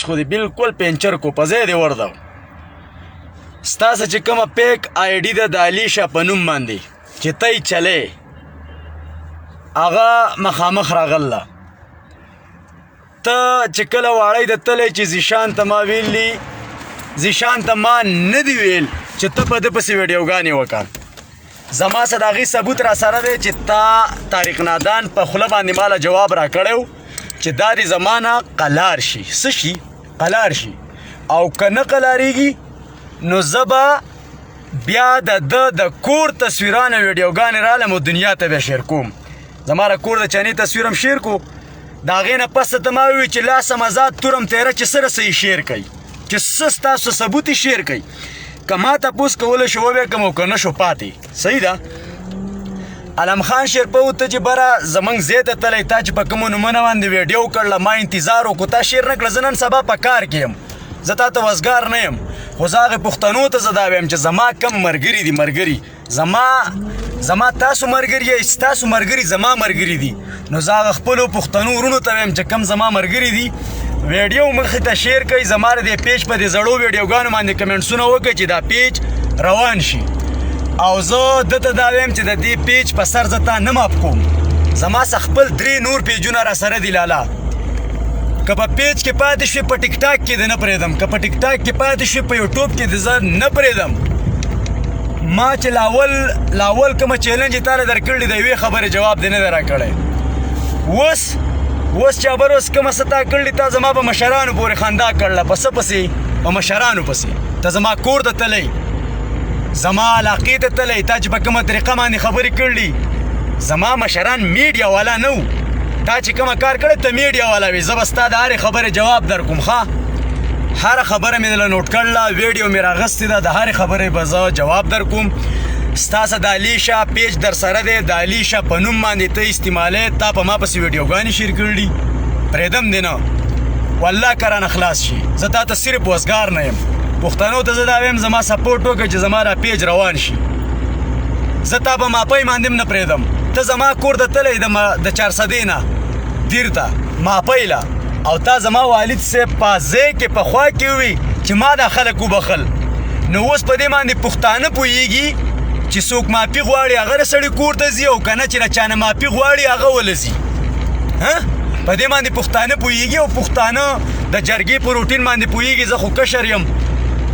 پیج خو دې بالکل پینچر کو په ځای دې وردو ستاسو چې کومه پیک آی ډي ده د علیشه په نوم باندې چې ته یې چلې هغه مخامخ راغله ته چې کله واړی د تلی چې زیشان ته ما ویلي زیشان ته ما نه دي ویل چې ته په ده پسې ویډیوګانې وکړه زما څه د هغې ثبوت را سره دی چې تا طارق نادان په خوله باندې ماله جواب را کړی چې دا دې زما نه قلار شي څه شي قلار شي او که نه قلاریږي نو زه به بیا د ده د کور تصویرانه ویډیوګانې رالم او دنیا ته بیا شیر کوم زما د کور د چانې تصویر هم شیر کو د هغې نه پس ته ما ووي چې لاسم ازاد تورم تیره چې څه رسه یې شیر کوي چې څه ستاسو ثبوت یې شیر کوي که ما تپوس کولی شو وبیا کوم او که نه شو پاتې صحیح ده علم خان شیرپو ته چې بره زمونږ ځای ته تلی تا چې په کومو نومونه باندې ویډیو کړله ما انتظار وکړو تا شیر نه کړه زه نن سبا په کار کې یم زه تا ته وزګار نه یم خو زه هغې پښتنو ته زه دا ویم چې زما کم ملګري دي ملګري زما تاسو ملګري یې ستاسو ملګري زما ملګري دي نو زه هغه خپلو پښتنو ورونو ته ویم چې کم زما ملګري دي ویډیو مخې ته شیر کوي زما د دې پیج په دې زړو ویډیوګانو باندې کمنټسونه وکړئ چې دا پیج روان شي او زه دته دا ویم چې د دې پیج په سر زه تا نه ماف کوم زما څخه خپل 3 نور پیجونه را سره دي لالا که په پیج کې پاتې شوې په ټیک ټاک کې دې نه پرېږدم که په ټیک ټاک کې پاتې شوې په یوټیوب کې دې زه نه پرېږدم ما چې لاول کومه چیلنج یې تاله درکړلی د یوې خبرې جواب دې نه دی راکړی اوس چې خبر اوس کومه څه تا کړلي تا زما په مشرانو پورې خندا کړله په څه پسې په مشرانو پسې ته زما کور ته تلی زما علاقې ته تلی تا چې په کومه طریقه باندې خبرې کړلي زما مشران میډیا والا نه و تا چې کومه کار کړی ته میډیا والا وي زه به ستا د هرې خبرې جواب در کوم ښه هره خبره مې دله نوټ کړله ویډیو مې راغستې ده د هرې خبرې به زه جواب در کوم ستاسو د علیشه پیج در سره دی د علیشه په نوم باندې ته استعمالوې تا په ما پسې ویډیوګانې شیر کړي پرېږدم دې نه والله که رانه خلاص شي زه تا ته صرف وزګار نه یم پښتنو ته زه دا ویم زما سپورټ وکړه چې زما را پیج روان شي زه تا په ماپۍ باندې هم نه پرېږدم ته زما کور ته تلی د 400 نه دیر ته ماپۍ له او تا زما والد صاحب په ځای کې په خوا کې وي چې ما دا خلک وبخل نو اوس په دې باندې پښتانه پوهېږي چې څوک مافي غواړي هغه د سړي کور ته ځي او که نه چې له چا نه مافي غواړي هغه ونه ځي په دې باندې پښتانه پوهېږي او پښتانه د جرګې په روټین باندې پوهېږي زه خو کشر یم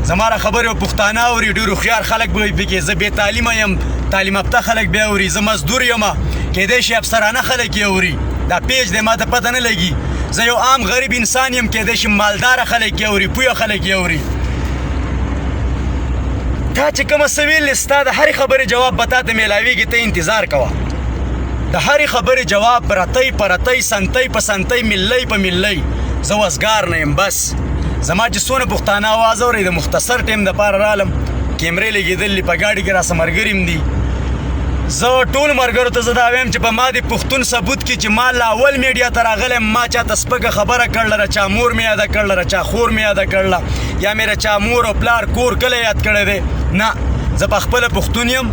زما را خبرې پښتانه اوري ډېر هوښیار خلک به پکې زه بې تعلیمه یم تعلیم یافته خلک بیا اوري زه مزدور یم کیدای شي افسرانه خلک یې اوري دا پیج دی ما ته پته نه لګي زه یو عام غریب انسان یم کیدای شي مالداره خلک یې اوري پویه خلک یې اوري تا چې کومه څه ویلې ستا د هرې خبرې جواب به تا ته میلاویږي ته انتظار کوه د هرې خبرې جواب رتی په رتی سنتی په سنتی ملی په ملی زه وزګار نه یم بس زما چې څونه پښتانه اواز اورئ د مختصر ټیم دپاره رالم کیمرې لګېدلې په ګاډي کې راسه ملګري هم دي زه ټولو ملګرو ته زه دا وایم چې په ما د پښتون ثبوت کې چې ما لا اول میډیا ته راغلی ما چاته سپکه خبره کړله را چا مور مې یاده کړله را چا خور مې یاده کړله یا مې را چا مور او پلار کور کله یاد کړی دی نه زه په خپله پښتون یم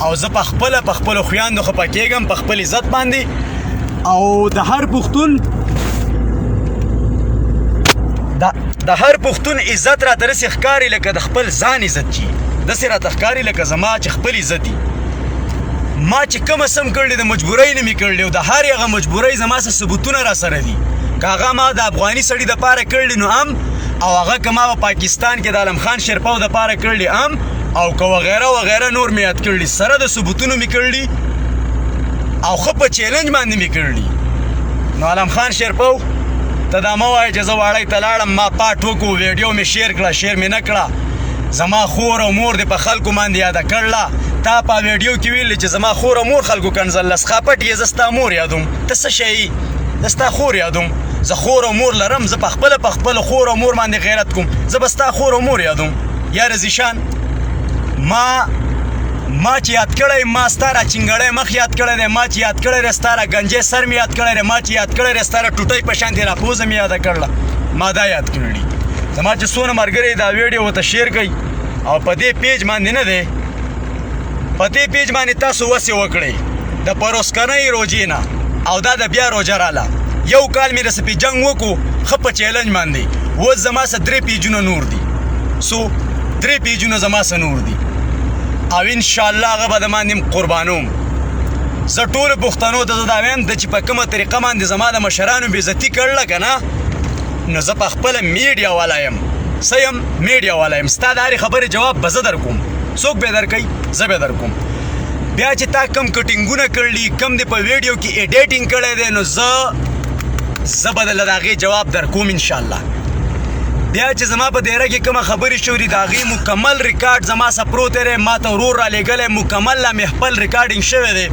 او زه په خپلو خویندو خفه کېږم په خپل عزت باندې او د هر پښتون عزت راته داسې ښکاري لکه د خپل ځان عزت چې داسې راته ښکاري لکه زما چې خپل عزت دي ما چې کومه سم کړلې د مجبورۍ نه مې کړلې او د هر هغه مجبورۍ زما څه ثبوتونه را سره دي که هغه ما د افغاني سړي دپاره کړلې نو هم او هغه که ما په پاکستان کې د علم خان شیرپو دپاره کړلې هم او که وغیره وغیره نور مې یاد کړلي سره د ثبوتونو مې کړلي او ښه په چیلنج باندې مې کړلي نو علم خان شیرپو ته دا مه وایه چې زه واړی ته لاړم ما پاټ وکړو ویډیو مې شیر کړه شیر مې نه کړه زما خور او مور دې په خلکو باندې یاده کړله تا په ویډیو کې ویلې چې زما خور او مور خلکو کنځله سخاپټ یې زه ستا مور یادوم ته څه شی زه ستا خور یادوم زه خور او مور لرم زه په خپله خور او مور باندې غیرت کوم زه به ستا خور او مور یادوم یاره زیشان ما چې یاد کړی ما ستا را چنګړی مخ یاد کړی دی ما چې یاد کړی دی ستا را ګنجې سر مې یاد کړی دی ما چې یاد کړی دی ستا را ټوټۍ په شانتې را پوزه مې یاده کړله ما دا یاد کړي زما چې څونه ملګري دا ویډیو ورته شیر کوي او په دې پیج باندې نه دی په دې پیج باندې تاسو وسې وکړئ د پروسکنۍ روجې نه او دا د بیا روجه راله یو کال مې رسپې جنګ وکړو ښه په چیلنج باندې اوس زما سه 3 پیجونه نور دي سو 3 پیجونه زما سه نور دي او انشاءالله هغه به د باندې قربانوم زه ټولو پښتنو ته زه دا وایم د چې په کومه طریقه باندې زما د مشرانو بېعزتي کړله که نه نو زه په خپله میډیا والا یم څه یم میډیا والا یم ستا د هرې خبرې جواب به زه در کوم څوک به یې در کوي زه به یې در کوم بیا چې تا کم کټینګونه کړلي کم دې په ویډیو کې ایډیټینګ کړی دی نو زه به درله د هغې جواب در کوم انشاءالله بیا چې زما په دیره کې کومه خبرې شوري د هغې مکمل ریکارډ زما سه پروت دی ما ته ورور رالیږلی مکمل لا مې خپل ریکارډینګ شوی دی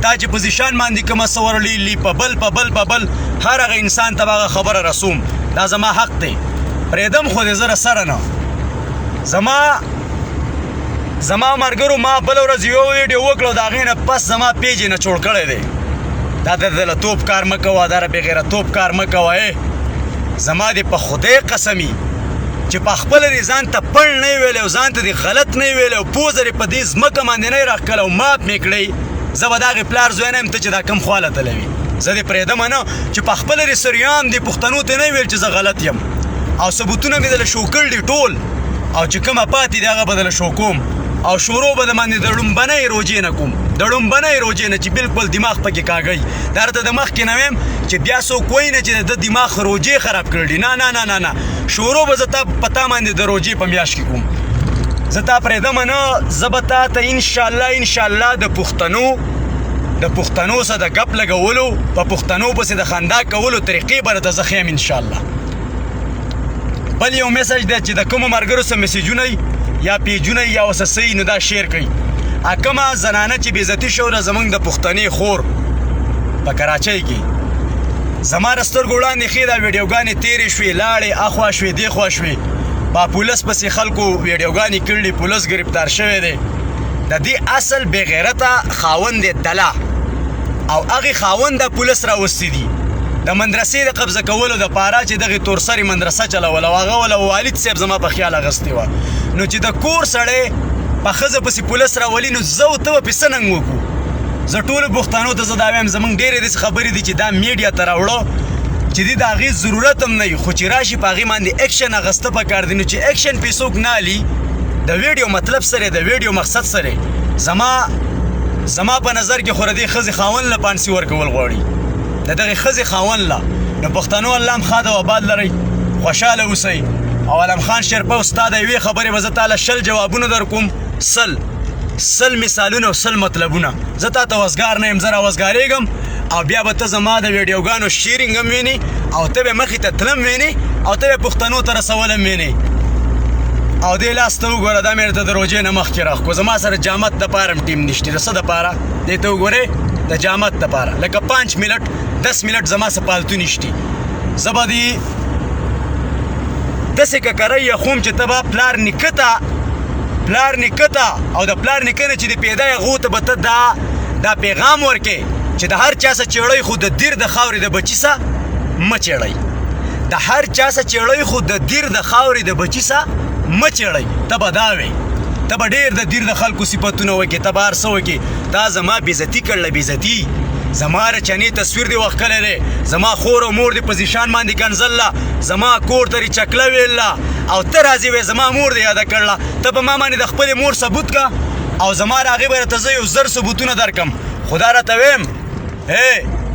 تا چې په ذیشان باندې کومه څه ورلیږلي په بل هر هغه انسان ته به هغه خبره رسوم دا زما حق دی پرېږدم خو دې زه رسره نه زما ملګرو ما بله ورځ یو ویډیو وکړه د هغې نه پس زما پیج یې نه چوړ کړی دی دا دله توپ کار مه کوه دا بېغیره توپ کار مه کوه زما دې په خدای قسمي چې په خپله دې ځان ته پړ نه یې ویلی او ځان ته دې غلط نه یې ویلی او پوزه دې په دې ځمکه باندې نه یې راښکلی او مات مې کړی زه به د هغې پلار زوی نه یم ته چې دا کم خواله تلوي زه دې پرېږدمه نه چې په خپله دې سریان دې پښتنو ته نه ویل چې زه غلط یم او ثبوتونه مې دله شو کړي ټول او چې کومه پاتې دی هغه به دله شو کوم او شروع به د باندې د ړومبنۍ روجې نه کوم د ړومبنۍ روجې نه چې بالکل دماغ پکې کاږئ دا راته د مخکې نه ویم چې بیا څوک وایي نه چې د دماغ روجې خراب کړي نه شروع به زه تا په تا باندې د روجې په میاشت کې کوم زه تا پرېږدمه نه زه به تا ته انشاءالله د پښتنو سره د ګپ لګولو په پښتنو پسې د خندا کولو طریقې به راته زه ښیم انشاءالله بل یو میسج دی چې د کومو ملګرو سره میسیجونه یا پیجونه یا ورسه څه نو دا شیر کوي کومه زنانه چې بېعزتي شوله زموږ د پښتنې خور په کراچۍ کې زما د سترګو وړاندې ښې دا ویډیوګانې تېرې شوې لاړې اخوا شوې دېخوا شوې با پولیس پسې خلکو ویډیوګانې کړلي پولیس ګرفتار شوی دی د دې اصل بېغیرته خاوند دی دله او هغې خاوند دا پولیس راوستي دي د مدرسې د قبضه کولو دپاره چې دغې تورسرې مدرسه چلوله او هغه وله والد صاحب زما په خیال اخیستې وه نو چې د کور سړی په ښځه پسې پولیس راولي نو زه او ته به پې څه ننګ وکړو زه ټولو پښتنو ته زه دا وایم زموږ ډېرې داسې خبرې دي چې دا میډیا ته راوړه چې دې د هغې ضرورت هم نه وي خو چې راشي په هغې باندې اکشن اخیسته پکار دی نو چې اکشن پې څوک نه الي د ویډیو مطلب سره د ویډیو مقصد سره زما په نظر کې خو د دې ښځې خاوند له پانسي ورکول غواړي د دغې ښځې خاوند له نو پښتنو الله هم ښاد او آباد لرئ خوشحاله اوسئ او علم خان شیرپه ستا د یوې خبرې به زه تاله 100 جوابونه در کوم 100 مثالونه او 100 مطلبونه زه تا ته وزګار نه یم زه راوزګارېږم او بیا به ته زما د ویډیوګانو شیرینګ هم وینې او ته به مخې ته تلم وینې او ته به پښتنو ته رسول هم وینې او دې لاس ته وګوره دا مې درته د روژې نه مخکې راښکو زما سره جامت دپاره هم ټیم نشته د څه دپاره دې ته وګورې د جامت دپاره لکه 5 منټ 10 منټ زما څه پالتو نشتي زه به دې داسې ککره یخوم چې ته به پلار نیکه ته او د پلار نیکه نه چې د پیدا یې هغو ته به ته دا پیغام ورکې چې د هر چا څه چیړئ خو د دیر د خاورې د بچي څه مه چیړئ د هر چا څه چیړئ خو د دیر د خاورې د بچي څه مه چیړئ ته به دا وې ته به ډېر د دیر د خلکو صفتونه وکې ته به هر څه وکې تا زما بېعزتي کړله بېعزتي زما رچنې تصویر دې وښکلی دی زما خور او مور دې په ذیشان باندې کنځله زما کور ته چکله ویله او ته راځې وې زما مور دې یاده کړله ته په ما باندې د خپلې مور ثبوت که او زما د هغې به راته زه 1,000 ثبوتونه درکم خو دا راته ویم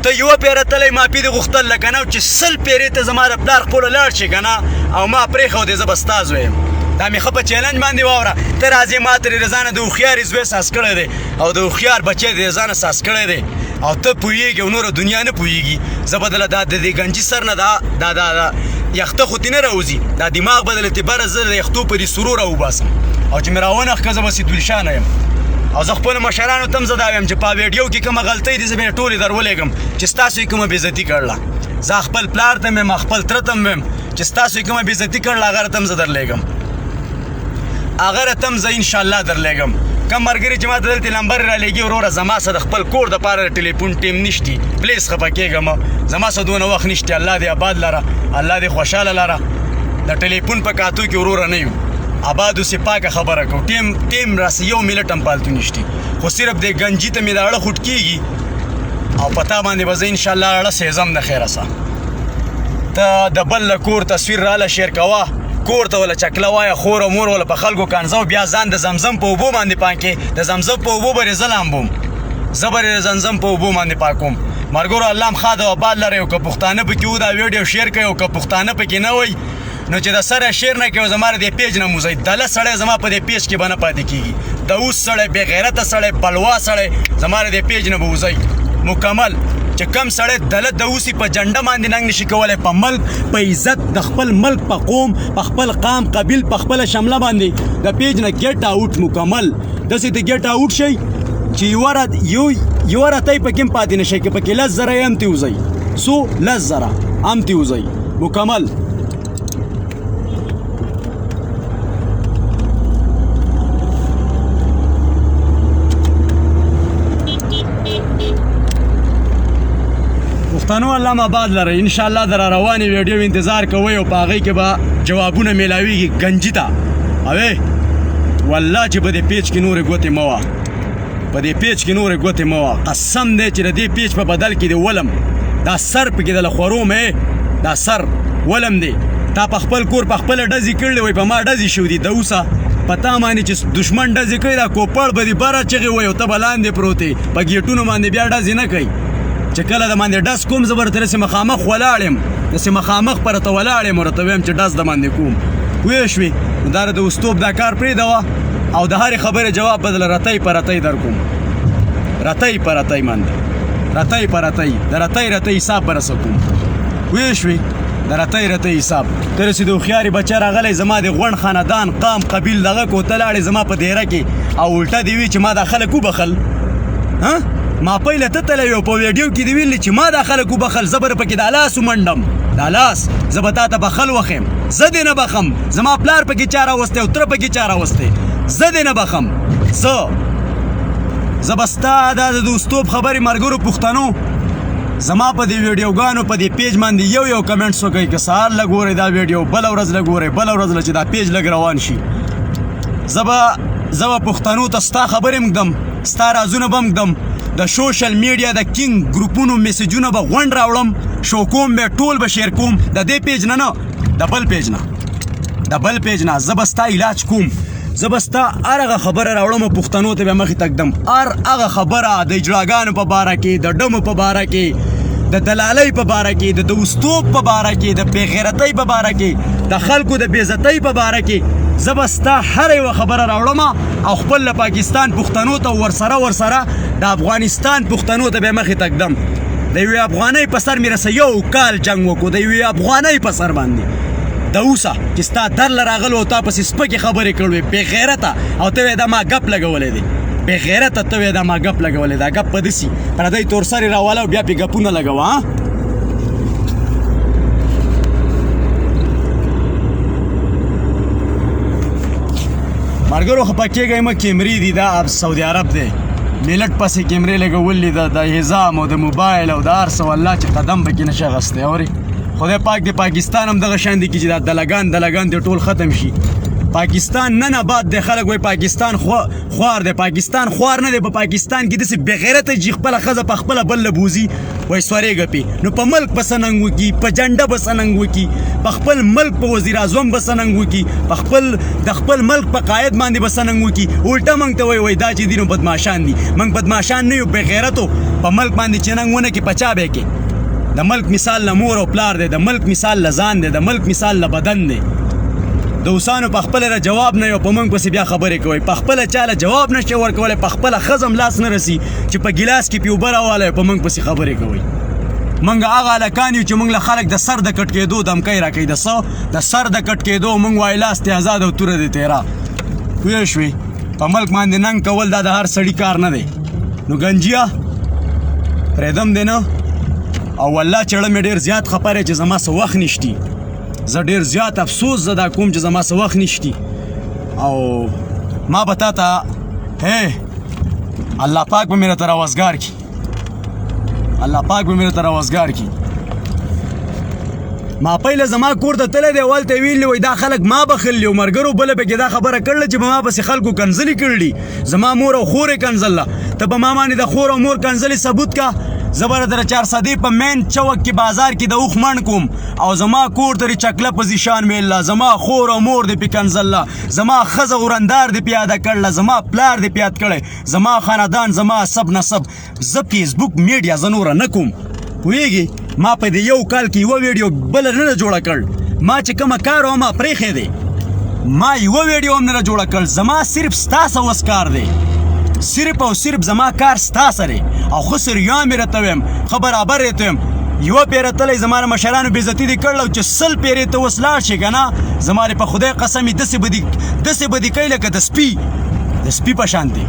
ته یوه پیره تلی مافي دې غوښتل لکه نه چې 100 پیرې ته زما د پلار خپلو لاړ شي که نه او ما پرېښودې زه به ستا زوی یم دا مې ښه په چیلنج باندې واوره ته راځې ما ته د ځانه د هوښیارې زوی ساس کړی دی او د هوښیار بچی د ځانه ساس کړی دی او ته پوهېږې او نوره دنیا نه پوهېږي زه به دله دا د دې ګنجي سر نه دا یخته خو تې نه راوځي دا دماغ به دله تبره زه د یختو په دې سرو راوباسم او چې مې راونښکه زه بسې دلشانه یم او زه خپلو مشرانو ته هم زه دا ویم چې په ویډیو کې کومه غلطۍ دي زه به یې ټولې در ولېږم چې ستاسو یې کومه بېعزتي کړله زه خپل پلار ته م یم خپل تره ته م ویم چې ستاسو یې کومه بېعزتي کړله هغه راته هم زه درلېږم هغه راته هم زه انشاءالله درلېږم کم ملګري چې ما ته دلته نمبر رالیږي وروره زما سره د خپل کور دپاره د ټلیفون ټیم نشتي پلیز خفه کېږم زما سره دونه وخت نشته الله دې آباد لره الله دې خوشحاله لره د ټلیفون په کاتو کې وروره نه یو آباد اوسې پاکه خبره کوو ټیم راسه 1 منټ هم پالتو نشتي خو صرف دې ګنجي ته مې د اړه خوټ کېږي او په تا باندې به زه انشاءالله اړه سېزم د خیره سه ته د بل له کور تصویر راله شیر کوه کور ته وله چکله وایه خور او مور وله په خلکو کنځو بیا ځان د زمزم په اوبو باندې پاکې د زمزم په اوبو به یې زه لامبوم زه به یې د زمزم په اوبو باندې پاکوم مرګورو الله هم ښه د وبال لرئ او که پښتانه پکې و دا ویډیو شیر کوئ او که پښتانه پکې نه وئ نو چې د سره شیر نه کوي زما د دې پیج نه موزئ دله سړی زما په دې پیج کې به نه پاتې کېږي د اوس سړی بې غیرته سړی بلوا سړی زما د دې پیج نه به وځئ مکمل چې کم سړی دله د اوسي په جنډه باندې ننګ نشي کولی په ملک په عزت د خپل ملک په قوم په خپل قام قبیل په خپله شمله باندې د پیج نه ګیټ آوټ مکمل داسې ته ګیټ آوټ شئ چې یوه رتی پکې هم پاتې نه شئ که پکې 10 زره یې هم تې وځئ څو 10 زره هم تې وځئ مکمل پښتنو الله م آباد لرئ انشاءالله د را روانې ویډیو انتظار کوئ او په هغې کې به جوابونه میلاویږي ګنجي ته اوې والله چې په دې پیج کې نورې ګوتې مه وه په دې پیج کې نورې ګوتې مه وه قسم دی چې د دې پیج په بدل کې دې ولم دا سر پکې دله خوروم دا سر ولم دی تا په خپل کور په خپله ډزې کړلې وایي په ما ډزې شو دي د اوسه په تا باندې چې دشمن ډزې کوي دا کوپړ به دې بره چغې وایي او ته به لاندې پروت یې په ګیټونو باندې بیا ډزې نه کوي چې کله د باندې ډز کوم زه به درته داسې مخامخ ولاړ یم داسې مخامخ په راته ولاړ یم او راته ویم چې ډز د باندې کوم پوه شوې نو دا د اوستوب دا کار پرېږدوه او د هرې خبرې جواب به دله رتی په رتی در کوم رتی په رتی منده رتی په رتی د رتی حساب به رسه کوم پوه شوې د رتی حساب ته رسې د هوښیارې بچی راغلی زما د غونډ خاندان قام قبیل دغه کو ته لاړې زما په دیره کې او الټه دې وي چې ما دا خلک وبخل ما پهله ته تللی و په ویډیو کې دې ویلي چې ما دا خلک وبخل زه به پکې د لاس ومنډم دا لاس زه به تا ته بخل وخیم زه دې نه بخم زما پلار پکې چا راوستی او تره پکې چا راوستی زه دې نه بخم زه به ستا دا د دوستوب خبرې ملګرو پښتنو زما په دې ویډیوګانو په دې پیج باندې یو کمنټس وکئ که سهار له ګورئ دا ویډیو بله ورځ له ګورئ بله ورځ له چې دا پیج لږ روان شي زه به پښتنو ته ستا خبرې م ږدم ستا رازونه به م ږدم د سوشل میډیا د کینګ ګروپونو میسیجونه به غونډ راوړم شو کوم به ټول به شیر کوم د دې پیج نه د بل پیج نه زه به ستا علاج کوم زه به ستا هر هغه خبره راوړم پښتنو ته به مخې تږدم هر هغه خبره د اجراګانو په باره کې د ډمو په باره کې د دلالۍ په باره کې د دوستوب په باره کې د بېغیرتۍ په باره کې د خلکو د بېعزتۍ په باره کې زه به ستا هره یوه خبره راوړم او خپل له پاکستان پښتنو ته ورسره د افغانستان پښتنو ته به مخې تږدم د یوې افغانۍ په سر مې رسه 1 کال جنګ وکړو د یوې افغانۍ په سر باندې د اوسه چې ستا درله راغلو او تا پسې سپکې خبرې کړوې بېغیرته او ته وې دا ما ګپ لګولی دی بېغیرته ته وې دا ما ګپ لګولی دا ګپ به داسې پردی تورسرې راواله او بیا پې ګپونه لګوه ملګرو خفه کېږئ مه کیمرې دي دا سعودي عرب دی ملت پسې کیمرې لګولي د حزام او د موبایل او د هر څه والله چې قدم پکې نشي اخیستی اورې خدای پاک د پاکستان هم دغه شان دي چې دا دلګان دې ټول ختم شي پاکستان نن آباد دی خلک وایي پاکستان خوار دی پاکستان خوار نه دی په پاکستان کې داسې بېغیرته چې خپله ښځه په خپله بل له بوځي وایي سورېږه پې نو په ملک به څه ننګ وکړي په جنډه به څه ننګ وکړي په خپل ملک په وزیر اعظم به څه ننګ وکړي د خپل ملک په قاید باندې به څه ننګ وکړي الټه موږ ته وایي دا چې دي نو بدماشان دي موږ بدماشان نه یو بېغیرتو په ملک باندې چې ننګ ونه کړي په چا به یې کې د ملک مثال له مور او پلار دی د ملک مثال له ځان دی د ملک مثال له بدن دی د اوسانو په خپله را جواب نه یو په موږ پسې بیا خبرې کوئ په خپله چاله جواب نشئ ورکولی په خپله ښځم لاس نه رسي چې په ګیلاس کې پې اوبه راوالی په موږ پسې خبرې کوئ موږ هغه هلکان یو چې موږ له خلک د سر د کټ کېدو دمکۍ راکوي د څه د سر د کټ کېدو موږ وایي لاس دې ازاد او توره دې تیره پوه شوې په ملک باندې ننګ کول دا د هر سړي کار نه دی نو ګنجیه پرېږدم دی نه او والله چړه مې ډېر زیات خفه دی چې زما څه وخت نشتي زه ډېر زیات افسوس زه دا کوم چې زما څه وخت نشتي او ما به تا ته الله پاک به مې راته راوزګار کړي الله پاک به مې راته راوزګار کړي ما پهله زما کور ته تللی دی اول ته یې ویلي وایي دا خلک ما بخلي او ملګرو بله پکې دا خبره کړله چې په ما پسې خلکو کنځلې کړي زما مور او خور یې کنځله ته په ما باندې د خور او مور کنځلې ثبوت کا زه به در 400 په مین چوک کې بازار کې د اوښ منډ کوم او زما کور ته چکله په زیشان میله زما خور او مور دې پې کنځله زما ښځه ورندار دې پې یاده کړله زما پلار دې پې یاد کړی زما خاندان زما سب نسب زه فیسبوک میډیا زه نوره نه کوم پوهېږي ما په دې یو کال کې یوه ویډیو بله نه ده جوړه کړ ما چې کومه کار وه ما پرېښی دی ما یوه ویډیو هم نه ده جوړه کړ زما صرف ستا سوس کار دی صرف او صرف زما کار ستا سره او ښه سریان مې راته ویم ښه برابر یې ته ویم یوه پیره تلی زما د مشرانو بېزتي دې کړله چې 100 پیرې ته اوس لاړ شي که نه زما دې په خدای قسم یې داسې به دې کوي لکه د سپي په شان دی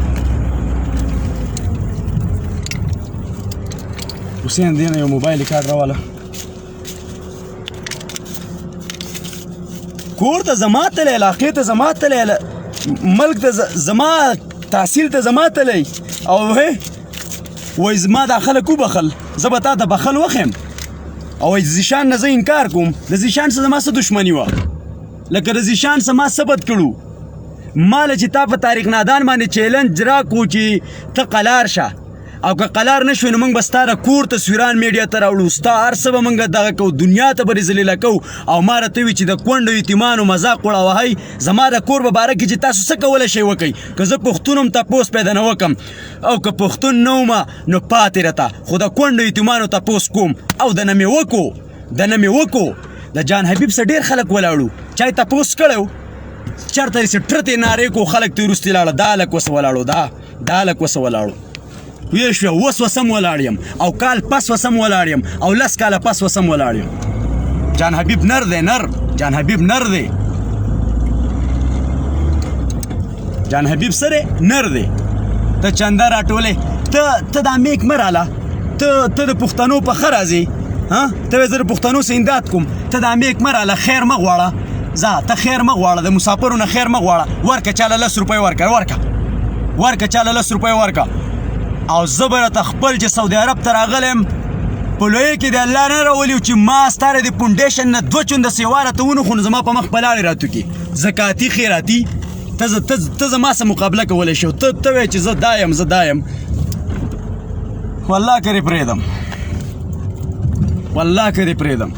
حسین دې نه یو موبایل کارت راواله کور ته زما تلی علاقې ته زما تلی ملک ته زما تحصیل ته زما تلی او وایي زما دا خلک وبخل زه به تا ته بخل وخیم او وایي زیشان نه زه انکار کوم د زیشان سره زما څه دښمني وه لکه د زیشان سره ما څه بد کړو ما له چې تا په تاریخ نادان باندې چیلنج راکړو چې ته قلار شه او که قلار نه شوې نو موږ به ستا د کور تصویران میډیا ته راوړو ستا هر څه به موږ دغه کوو دنیا ته به ذلیله کوو او ما راته وي چې د کونډو یتیمانو مذاق وړوهئ زما د کور په باره کې چې تاسو څه کولی شئ وکئ که زه پښتون هم تپوس پیدا نه وکم او که پښتون نه ومه نو پاتې راته خو د کونډو یتیمانو تپوس کوم او د نه مې وکو د جان حبیب سره ډېر خلک ولاړو چا یې تپوس کړی و چېرته یې ټرتې نارې کو خلک ته وروستې لاړه دا هلک وسه ولاړو دا هلک وسه ولاړو ویې شوه اوس وسم ولاړ یم او کال پس وسم ولاړ یم او 10 کاله پس وسم ولاړ یم جان حبیب نر دی جان حبیب نر دی جان حبیب سره نر دی ته چنده راټولې ته دا میک مه راله ته د پښتنو په ښه راځې ته وایې زه د پښتنو څه امداد کوم ته دا میک مه راله خیر مه غواړه ځه ته خیر مه غواړه د مسافرو نه خیر مه غواړه ورکه چاله 10 روپۍ ورکه چاله 10 روپۍ ورکه او زه به راته خپل چې سعودي عرب ته راغلم په لویه کې د الله نه راولي چې ما ستا د فونډیشن نه 2 چونده سیوا راته ونښو نو زما په مخ په لاړې راتوکي زکاتي خیراتي ته زما سره مقابله کولی شو ته وایې چې زه دا یم والله که دې پرېږدم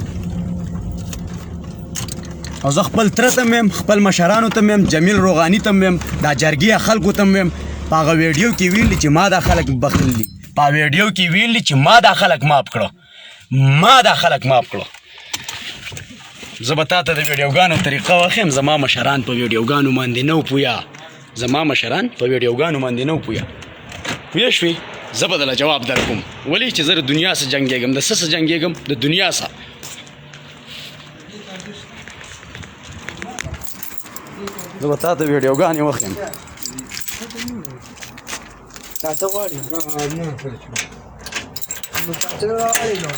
او زه خپل تره ته م یم خپل مشرانو ته م یم جمیل روغاني ته م یم دا جرګي خلکو ته م یم په هغه ویډیو کې ویلي چې ما دا خلک بخلي په ویډیو کې ویلي چې ما دا خلک ماف کړه زه به تا ته د ویډیوګانو طریقه وښیم زما مشران په ویډیوګانو باندې نه و پویا پوه شوې زه به دله جواب در کوم ولې چې زه د دنیا سره جنګېږم د څه سره جنګېږم د دنیا سره زه به تا ته ویډیوګانې وښیم Kata wali. No. Kata wali no.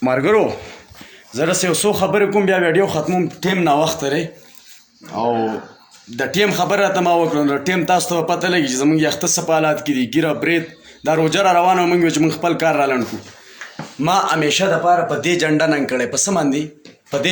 مارګرو زه راسه یو څو خبرې کوم بیا ویډیو ختموم ټیم ناوخته دی او د ټیم خبره راته ما وکړه نو ټیم تاسو ته پته لګي چې زموږ یخته څه په حالات کې دي ګیره برید دا روجه را روانه موږ چې موږ خپل کار را لنډ کړو ما همیشه دپاره په دې جنډه ننګ کړی په څه باندې